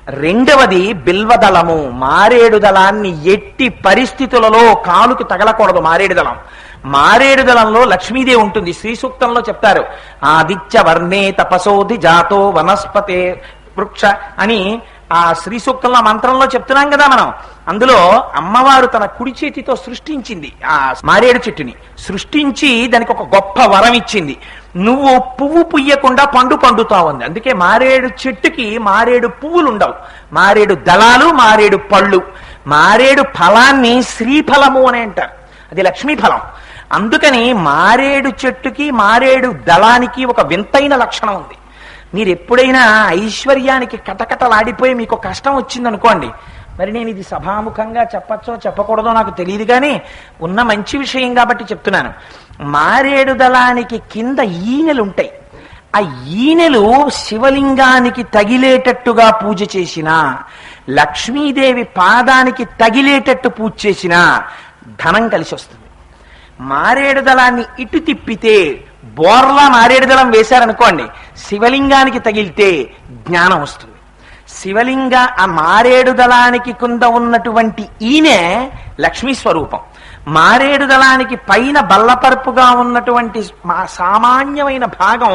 రెండవది బిల్వదళము, మారేడు దళాన్ని ఎట్టి పరిస్థితులలో కాలుకి తగలకూడదు. మారేడు దళంలో లక్ష్మీదేవి ఉంటుంది. శ్రీ సూక్తంలో చెప్తారు, ఆదిత్య వర్ణే తపసోధి జాతో వనస్పతే వృక్ష అని ఆ శ్రీ సూక్తంలో మంత్రంలో చెప్తున్నాం కదా మనం. అందులో అమ్మవారు తన కుడి చేతితో సృష్టించింది ఆ మారేడు చెట్టుని. సృష్టించి దానికి ఒక గొప్ప వరం ఇచ్చింది, నువ్వు పువ్వు పుయ్యకుండా పండు పండుతావు అంది. అందుకే మారేడు చెట్టుకి మారేడు పువ్వులు ఉండవు, మారేడు దళాలు, మారేడు పళ్ళు. మారేడు ఫలాన్ని శ్రీఫలము అని అంటారు, అది లక్ష్మీ ఫలం. అందుకని మారేడు చెట్టుకి మారేడు దళానికి ఒక వింతైన లక్షణం ఉంది. మీరు ఎప్పుడైనా ఐశ్వర్యానికి కటకటలాడిపోయి మీకు కష్టం వచ్చిందనుకోండి, మరి నేను ఇది సభాముఖంగా చెప్పచ్చో చెప్పకూడదో నాకు తెలియదు, కానీ ఉన్న మంచి విషయం కాబట్టి చెప్తున్నాను. మారేడు దళానికి కింద ఈనెలు ఉంటాయి. ఆ ఈనెలు శివలింగానికి తగిలేటట్టుగా పూజ చేసినా, లక్ష్మీదేవి పాదానికి తగిలేటట్టు పూజ చేసినా ధనం కలిసి వస్తుంది. మారేడు దళాన్ని ఇటు తిప్పితే, బోర్లా మారేడు దళం వేశారనుకోండి, శివలింగానికి తగిలితే జ్ఞానం వస్తుంది. ఆ మారేడు దళానికి కింద ఉన్నటువంటి ఈయనే లక్ష్మీ స్వరూపం. మారేడు దళానికి పైన బల్లపరుపుగా ఉన్నటువంటి సామాన్యమైన భాగం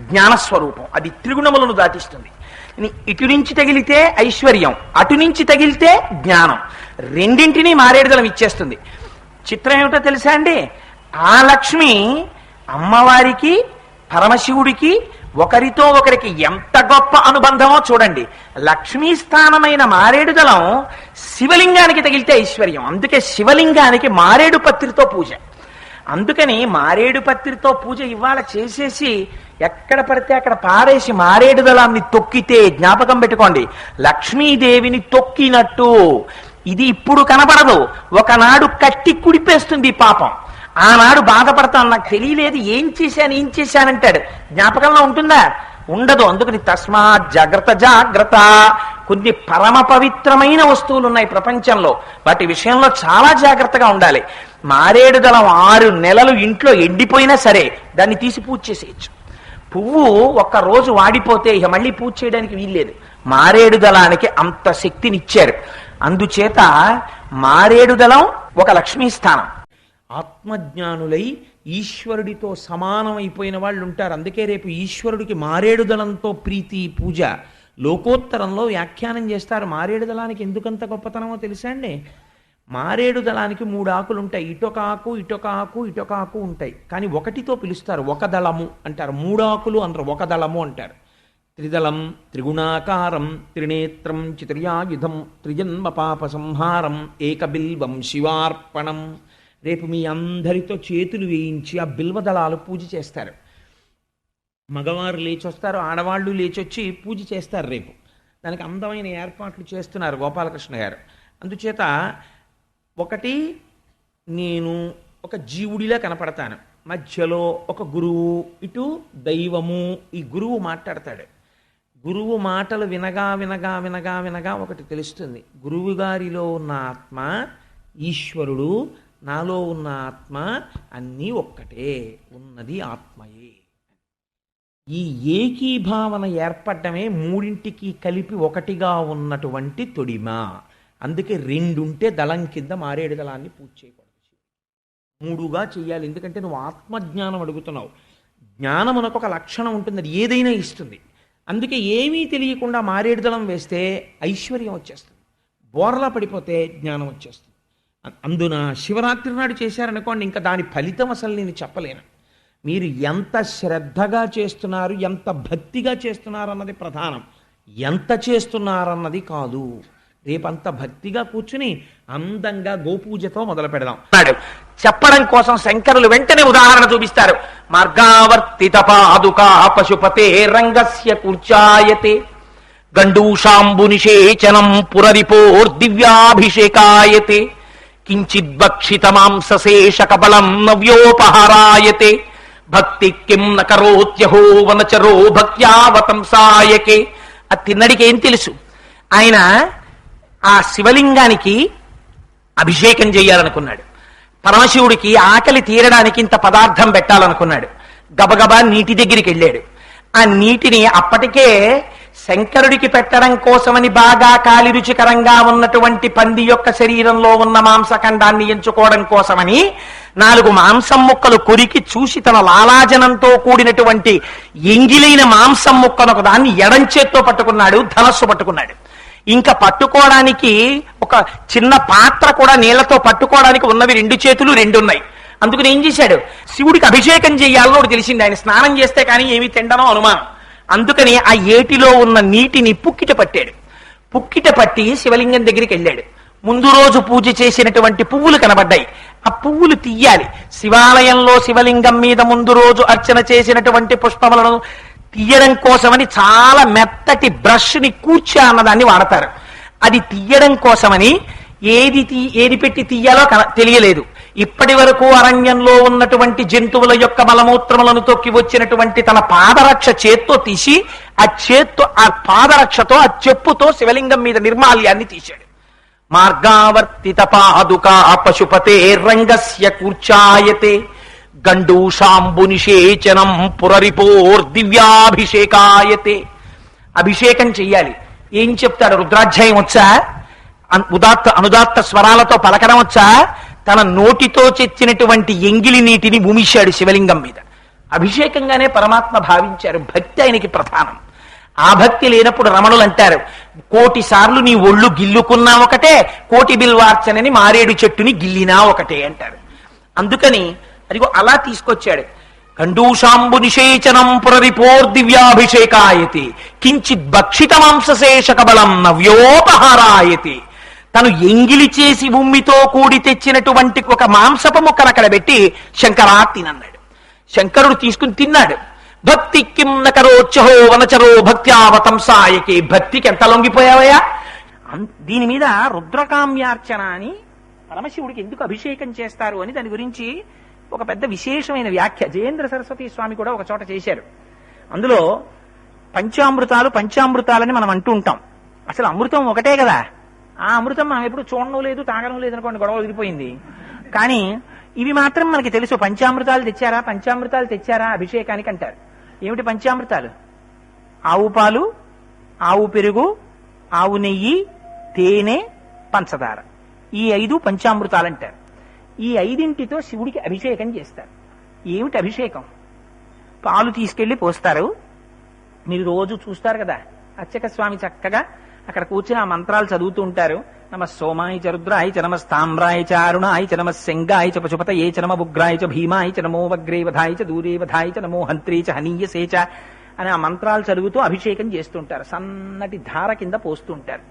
జ్ఞానస్వరూపం, అది త్రిగుణములను దాటిస్తుంది. ఇటు నుంచి తగిలితే ఐశ్వర్యం, అటు నుంచి తగిలితే జ్ఞానం, రెండింటినీ మారేడు దళం ఇచ్చేస్తుంది. చిత్రం ఏమిటో తెలుసా అండి, ఆ లక్ష్మి అమ్మవారికి పరమశివుడికి ఒకరితో ఒకరికి ఎంత గొప్ప అనుబంధమో చూడండి. లక్ష్మీ స్థానమైన మారేడు దళం శివలింగానికి తగిలితే ఐశ్వర్యం. అందుకే శివలింగానికి మారేడు పత్రితో పూజ. అందుకని మారేడు పత్రితో పూజ ఇవాళ చేసేసి ఎక్కడ పడితే అక్కడ పారేసి మారేడు దళాన్ని తొక్కితే జ్ఞాపకం పెట్టుకోండి, లక్ష్మీదేవిని తొక్కినట్టు. ఇది ఇప్పుడు కనబడదు, ఒకనాడు కట్టి కుడిపేస్తుంది పాపం. ఆనాడు బాధపడతాను, నాకు తెలియలేదు, ఏం చేశానంటాడు. జ్ఞాపకంలో ఉంటుందా? ఉండదు. అందుకని తస్మాత్ జాగ్రత్త. కొన్ని పరమ పవిత్రమైన వస్తువులు ఉన్నాయి ప్రపంచంలో, వాటి విషయంలో చాలా జాగ్రత్తగా ఉండాలి. మారేడు దళం 6 నెలలు ఇంట్లో ఎండిపోయినా సరే దాన్ని తీసి పూజ చేసేయచ్చు. పువ్వు ఒక్క రోజు వాడిపోతే ఇక మళ్ళీ పూజ చేయడానికి వీల్లేదు. మారేడు దళానికి అంత శక్తినిచ్చారు. అందుచేత మారేడు దళం ఒక లక్ష్మీ స్థానం. ఆత్మజ్ఞానులై ఈశ్వరుడితో సమానమైపోయిన వాళ్ళు ఉంటారు. అందుకే రేపు ఈశ్వరుడికి మారేడు దళంతో ప్రీతి పూజ. లోకోత్తరంలో వ్యాఖ్యానం చేస్తారు. మారేడు దళానికి ఎందుకంత గొప్పతనమో తెలుసా అండి? మారేడు దళానికి 3 ఆకులు ఉంటాయి, ఇటొక ఆకు ఇటొక ఆకు ఇటొక ఆకు ఉంటాయి. కానీ ఒకటితో పిలుస్తారు, ఒక దళము అంటారు. 3 ఆకులు అనరు, ఒక దళము అంటారు. త్రిదళం త్రిగుణాకారం త్రినేత్రం చతుర్యాయుధం త్రిజన్మ పాప సంహారం ఏకబిల్వం శివార్పణం. రేపు మీ అందరితో చేతులు వేయించి ఆ బిల్వదళాలు పూజ చేస్తారు. మగవారు లేచొస్తారు, ఆడవాళ్ళు లేచొచ్చి పూజ చేస్తారు. రేపు దానికి అందమైన ఏర్పాట్లు చేస్తున్నారు గోపాలకృష్ణ గారు. అందుచేత ఒకటి, నేను ఒక జీవుడిలా కనపడతాను, మధ్యలో ఒక గురువు, ఇటు దైవము. ఈ గురువు మాట్లాడతాడు. గురువు మాటలు వినగా వినగా వినగా వినగా ఒకటి తెలుస్తుంది, గురువు గారిలో ఉన్న ఆత్మ ఈశ్వరుడు, నాలో ఉన్న ఆత్మ అన్నీ ఒక్కటే, ఉన్నది ఆత్మయే. ఈ ఏకీభావన ఏర్పడమే మూడింటికి కలిపి ఒకటిగా ఉన్నటువంటి తొడిమ. అందుకే 2 ఉంటే దళం కింద మారేడు దళాన్ని పూజ చేయకూడదు, 3గా చెయ్యాలి. ఎందుకంటే నువ్వు ఆత్మజ్ఞానం అడుగుతున్నావు. జ్ఞానమునకు ఒక లక్షణం ఉంటుంది, అది ఏదైనా ఇస్తుంది. అందుకే ఏమీ తెలియకుండా మారేడు దళం వేస్తే ఐశ్వర్యం వచ్చేస్తుంది, బోర్లా పడిపోతే జ్ఞానం వచ్చేస్తుంది. అందున శివరాత్రి నాడు చేశారనుకోండి, ఇంకా దాని ఫలితం అసలు నేను చెప్పలేను. మీరు ఎంత శ్రద్ధగా చేస్తున్నారు, ఎంత భక్తిగా చేస్తున్నారు అన్నది ప్రధానం, ఎంత చేస్తున్నారన్నది కాదు. రేపంత భక్తిగా కూర్చుని అందంగా గోపూజతో మొదలు పెడదాం చెప్పడం కోసం శంకరులు వెంటనే ఉదాహరణ చూపిస్తారు. మార్గావర్తిత పాదుకా పశుపతే రంగస్య కూర్చాయతే గండూషాంబు నిషేచనం పురరిపోర్దివ్యాభిషేకాయతే కించిద్భక్షిత మాంసశేష కబలం నవ్యోపహారాయతే భక్తి కిం నకరోత్యహో వనచరో భక్త్యావతంసాయకే. ఆ తిన్నడికి ఏం తెలుసు? ఆయన ఆ శివలింగానికి అభిషేకం చేయాలనుకున్నాడు, పరమశివుడికి ఆకలి తీరడానికి ఇంత పదార్థం పెట్టాలనుకున్నాడు. గబగబా నీటి దగ్గరికి వెళ్ళాడు. ఆ నీటిని అప్పటికే శంకరుడికి పెట్టడం కోసమని బాగా కాలి రుచికరంగా ఉన్నటువంటి పంది యొక్క శరీరంలో ఉన్న మాంసఖండాన్ని ఎంచుకోవడం కోసమని 4 మాంసం ముక్కలు కొరికి చూసి తన లాలాజనంతో కూడినటువంటి ఎంగిలైన మాంసం ముక్కనొక దాన్ని ఎడంచేత్తో పట్టుకున్నాడు, ధనస్సు పట్టుకున్నాడు. ఇంకా పట్టుకోవడానికి ఒక చిన్న పాత్ర కూడా నీళ్లతో పట్టుకోవడానికి ఉన్నవి 2 చేతులు 2 ఉన్నాయి. అందుకని ఏం చేశాడు, శివుడికి అభిషేకం చేయాలని ఒకటి తెలిసింది. ఆయన స్నానం చేస్తే కానీ ఏమి తిండనో అనుమానం. అందుకని ఆ ఏటిలో ఉన్న నీటిని పుక్కిట పట్టాడు. పుక్కిట పట్టి శివలింగం దగ్గరికి వెళ్ళాడు. ముందు రోజు పూజ చేసినటువంటి పువ్వులు కనబడ్డాయి. ఆ పువ్వులు తీయాలి. శివాలయంలో శివలింగం మీద ముందు రోజు అర్చన చేసినటువంటి పుష్పములను తీయడం కోసమని చాలా మెత్తటి బ్రష్ ని కూర్చా అన్నదాన్ని వాడతారు. అది తీయడం కోసమని ఏది పెట్టి తీయాలో తెలియలేదు. ఇప్పటి వరకు అరణ్యంలో ఉన్నటువంటి జంతువుల యొక్క మలమూత్రములను తొక్కి వచ్చినటువంటి తన పాదరక్ష చేత్తో తీసి ఆ పాదరక్షతో ఆ చెప్పుతో శివలింగం మీద నిర్మాల్యాన్ని తీశాడు. మార్గావర్తిత పాదుకా పశుపతే రంగస్య కూర్చాయతే గండూషాంబు నిషేచనం పురరిపోర్దివ్యాభిషేకాయతే. అభిషేకం చెయ్యాలి. ఏం చెప్తాడు? రుద్రాధ్యాయం వచ్చా? అనుదాత్త స్వరాలతో పలకడం వచ్చా? తన నోటితో చెచ్చినటువంటి ఎంగిలి నీటిని భూమిశాడు శివలింగం మీద. అభిషేకంగానే పరమాత్మ భావించారు. భక్తి ఆయనకి ప్రధానం. ఆ భక్తి లేనప్పుడు రమణులు అంటారు, 1,000 సార్లు నీ ఒళ్ళు గిల్లుకున్నా ఒకటే, 1,000 బిల్వార్చనని మారేడు చెట్టుని గిల్లినా ఒకటే అంటారు. అందుకని అదిగో అలా తీసుకొచ్చాడు. కండూషాంబు నిషేచనం పురరిపోర్దివ్యాభిషేకాయతి కించిత్ భక్షిత మాంసశేషక బలం నవ్యోపహారాయతి. తను ఎంగిలి చేసి భూమితో కూడి తెచ్చినటువంటి ఒక మాంసపు ముక్కను అక్కడ పెట్టి శంకరా తినన్నాడు. శంకరుడు తీసుకుని తిన్నాడు. భక్తి కిం నకరోచ్చహో వనచరో భక్త్యావతంసాయకి. భక్తికి ఎంత లొంగిపోయావయ్యా? దీని మీద రుద్రకామ్యార్చన అని పరమశివుడికి ఎందుకు అభిషేకం చేస్తారు అని దాని గురించి ఒక పెద్ద విశేషమైన వ్యాఖ్య జయేంద్ర సరస్వతి స్వామి కూడా ఒక చోట చేశారు. అందులో పంచామృతాలని మనం అంటూ ఉంటాం. అసలు అమృతం ఒకటే కదా. ఆ అమృతం మనం ఎప్పుడు చూడడం లేదు, తాగడం లేదు అనుకోండి, గొడవ వదిలిపోయింది. కానీ ఇవి మాత్రం మనకి తెలుసు. పంచామృతాలు తెచ్చారా అభిషేకానికి అంటారు. ఏమిటి పంచామృతాలు? ఆవు పాలు, ఆవు పెరుగు, ఆవు నెయ్యి, తేనె, పంచదార. ఈ 5 పంచామృతాలు అంటారు. ఈ 5ంటితో శివుడికి అభిషేకం చేస్తారు. ఏమిటి అభిషేకం? పాలు తీసుకెళ్లి పోస్తారు. మీరు రోజు చూస్తారు కదా, అర్చక స్వామి చక్కగా అక్కడ కూర్చుని ఆ మంత్రాలు చదువుతూ ఉంటారు. నమ సోమాయ చ రుద్రాయ చ నమ స్తామ్రాయ చ అరుణాయ చ నమ శంగాయ చ పశుపతయే చ నమ ఉగ్రాయ చ భీమాయ చ నమో వగ్రే వధాయ చ దూరే వధాయ చ నమో హంత్రే చ హనీయసే చ అని ఆ మంత్రాలు చదువుతూ అభిషేకం చేస్తుంటారు. సన్నటి ధార కింద పోస్తుంటారు.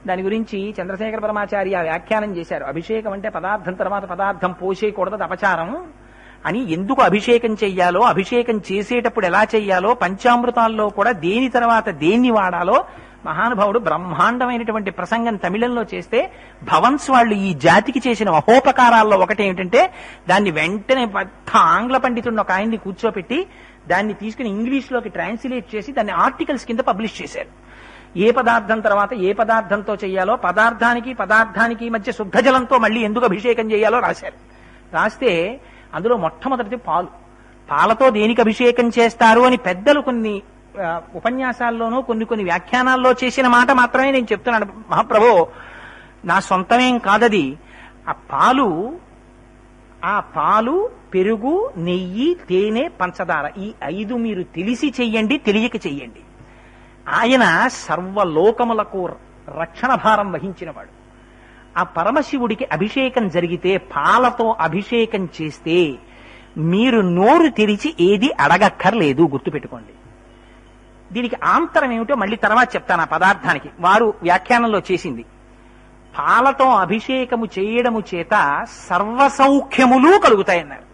దాని గురించి చంద్రశేఖర పరమాచార్య వ్యాఖ్యానం చేశారు. అభిషేకం అంటే పదార్థం తర్వాత పదార్థం పోసేయకూడదు, అది అపచారం అని. ఎందుకు అభిషేకం చెయ్యాలో, అభిషేకం చేసేటప్పుడు ఎలా చెయ్యాలో, పంచామృతాల్లో కూడా దేని తర్వాత దేన్ని వాడాలో మహానుభావుడు బ్రహ్మాండమైనటువంటి ప్రసంగం తమిళంలో చేస్తే, భవన్స్ వాళ్ళు ఈ జాతికి చేసిన మహోపకారాల్లో ఒకటి ఏమిటంటే, దాన్ని వెంటనే పెద్ద ఆంగ్ల పండితుడిని ఒక ఆయన్ని కూర్చోపెట్టి దాన్ని తీసుకుని ఇంగ్లీష్లోకి ట్రాన్స్లేట్ చేసి దాన్ని ఆర్టికల్స్ కింద పబ్లిష్ చేశారు. ఏ పదార్థం తర్వాత ఏ పదార్థంతో చేయాలో, పదార్థానికి మధ్య శుద్ధ జలంతో మళ్ళీ ఎందుకు అభిషేకం చేయాలో రాశారు. రాస్తే అందులో మొట్టమొదటిది పాలతో దేనికి అభిషేకం చేస్తారు అని పెద్దలు కొన్ని ఉపన్యాసాల్లోనూ కొన్ని వ్యాఖ్యానాల్లో చేసిన మాట మాత్రమే నేను చెప్తున్నాను. మహాప్రభు, నా సొంతమేం కాదది. ఆ పాలు, పెరుగు, నెయ్యి, తేనె, పంచదార, ఈ 5 మీరు తెలిసి చెయ్యండి, తెలియక చెయ్యండి. ఆయన సర్వలోకములకు రక్షణ భారం వహించినవాడు. ఆ పరమశివుడికి అభిషేకం జరిగితే పాలతో అభిషేకం చేస్తే మీరు నోరు తెరిచి ఏది అడగక్కర్లేదు. గుర్తుపెట్టుకోండి. దీనికి ఆంతరం ఏమిటో మళ్ళీ తర్వాత చెప్తాను. ఆ పదార్థానికి వారు వ్యాఖ్యానంలో చేసింది, పాలతో అభిషేకము చేయడము చేత సర్వసౌఖ్యములు కలుగుతాయన్నారు.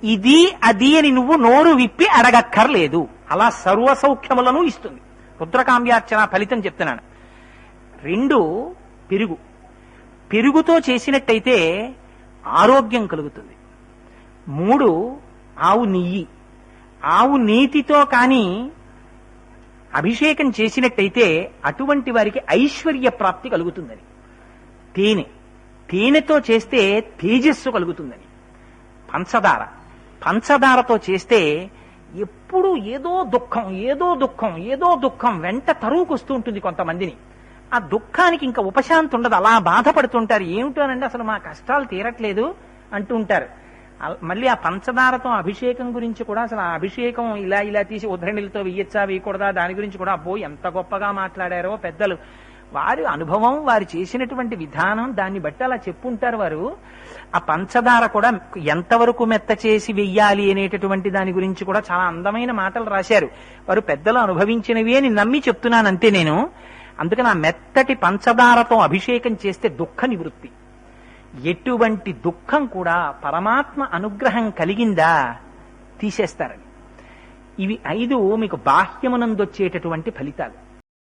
ఇది అది అని నువ్వు నోరు విప్పి అడగక్కర్లేదు. అలా సర్వసౌఖ్యములను ఇస్తుంది. రుద్రకామ్యార్చన ఫలితం చెప్తున్నాను. 2 పెరుగుతో చేసినట్టయితే ఆరోగ్యం కలుగుతుంది. 3 ఆవు నెయ్యి, ఆవు నీతితో కానీ అభిషేకం చేసినట్టయితే అటువంటి వారికి ఐశ్వర్య ప్రాప్తి కలుగుతుందని. తేనెతో చేస్తే తేజస్సు కలుగుతుందని. పంచదారతో చేస్తే ఎప్పుడు ఏదో దుఃఖం ఏదో దుఃఖం ఏదో దుఃఖం వెంట తరువుకొస్తూ ఉంటుంది కొంతమందిని. ఆ దుఃఖానికి ఇంకా ఉపశాంతి ఉండదు, అలా బాధపడుతుంటారు. ఏమిటోనండి అసలు మా కష్టాలు తీరట్లేదు అంటూ ఉంటారు. మళ్ళీ ఆ పంచదారతో అభిషేకం గురించి కూడా, అసలు ఆ అభిషేకం ఇలా ఇలా తీసి ఉద్ధరణిలతో వేయచ్చా వేయకూడదా దాని గురించి కూడా అబ్బో ఎంత గొప్పగా మాట్లాడారో పెద్దలు. వారి అనుభవం, వారు చేసినటువంటి విధానం, దాన్ని బట్టి అలా చెప్పుంటారు వారు. ఆ పంచదార కూడా ఎంతవరకు మెత్త చేసి వెయ్యాలి అనేటటువంటి దాని గురించి కూడా చాలా అందమైన మాటలు రాశారు. వారు పెద్దలు అనుభవించినవి అని నమ్మి చెప్తున్నాను అంతే నేను. అందుకని ఆ మెత్తటి పంచదారతో అభిషేకం చేస్తే దుఃఖ నివృత్తి. ఎటువంటి దుఃఖం కూడా పరమాత్మ అనుగ్రహం కలిగిందా తీసేస్తారని. ఇవి 5 మీకు బాహ్యమునందొచ్చేటటువంటి ఫలితాలు.